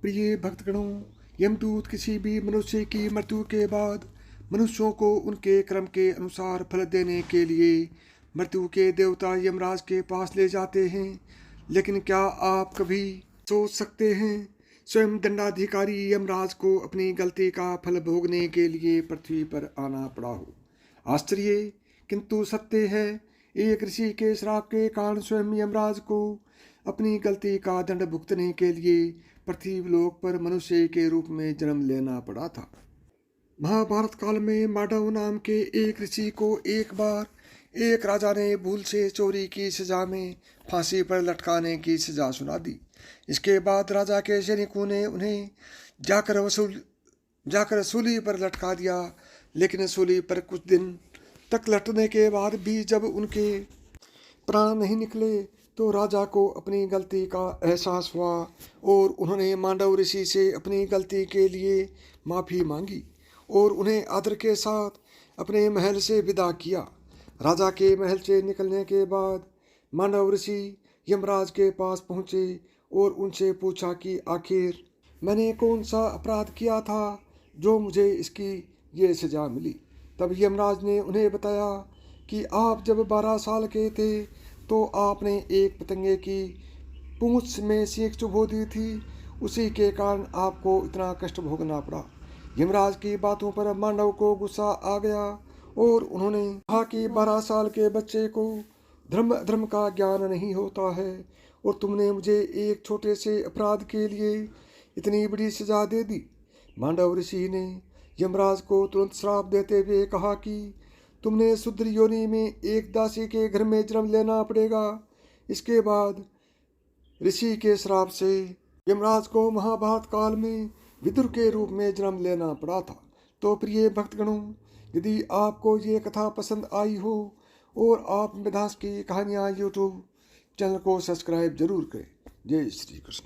प्रिय भक्तगणों, यमदूत किसी भी मनुष्य की मृत्यु के बाद मनुष्यों को उनके कर्म के अनुसार फल देने के लिए मृत्यु के देवता यमराज के पास ले जाते हैं। लेकिन क्या आप कभी सोच सकते हैं, स्वयं दंडाधिकारी यमराज को अपनी गलती का फल भोगने के लिए पृथ्वी पर आना पड़ा हो। आश्चर्य किंतु सत्य है। एक ऋषि के श्राप के कारण स्वयं यमराज को अपनी गलती का दंड भुगतने के लिए पृथ्वी लोक पर मनुष्य के रूप में जन्म लेना पड़ा था। महाभारत काल में मांडव नाम के एक ऋषि को एक बार एक राजा ने भूल से चोरी की सजा में फांसी पर लटकाने की सजा सुना दी। इसके बाद राजा के सैनिकों ने उन्हें जाकर सूली पर लटका दिया। लेकिन सूली पर कुछ दिन तक लटने के बाद भी जब उनके प्राण नहीं निकले तो राजा को अपनी गलती का एहसास हुआ और उन्होंने मांडव ऋषि से अपनी गलती के लिए माफ़ी मांगी और उन्हें आदर के साथ अपने महल से विदा किया। राजा के महल से निकलने के बाद मांडव ऋषि यमराज के पास पहुँचे और उनसे पूछा कि आखिर मैंने कौन सा अपराध किया था जो मुझे इसकी ये सज़ा मिली। तब यमराज ने उन्हें बताया कि आप जब 12 साल के थे तो आपने एक पतंगे की पूंछ में सींग चुभो दी थी, उसी के कारण आपको इतना कष्ट भोगना पड़ा। यमराज की बातों पर मांडव को गुस्सा आ गया और उन्होंने कहा कि 12 साल के बच्चे को धर्म अधर्म का ज्ञान नहीं होता है और तुमने मुझे एक छोटे से अपराध के लिए इतनी बड़ी सजा दे दी। मांडव ऋषि ने यमराज को तुरंत श्राप देते हुए कहा कि तुमने शूद्र योनि में एक दासी के घर में जन्म लेना पड़ेगा। इसके बाद ऋषि के श्राप से यमराज को महाभारत काल में विदुर के रूप में जन्म लेना पड़ा था। तो प्रिय भक्तगणों, यदि आपको ये कथा पसंद आई हो और आप मिथास की कहानियाँ यूट्यूब चैनल को सब्सक्राइब जरूर करें। जय श्री कृष्ण।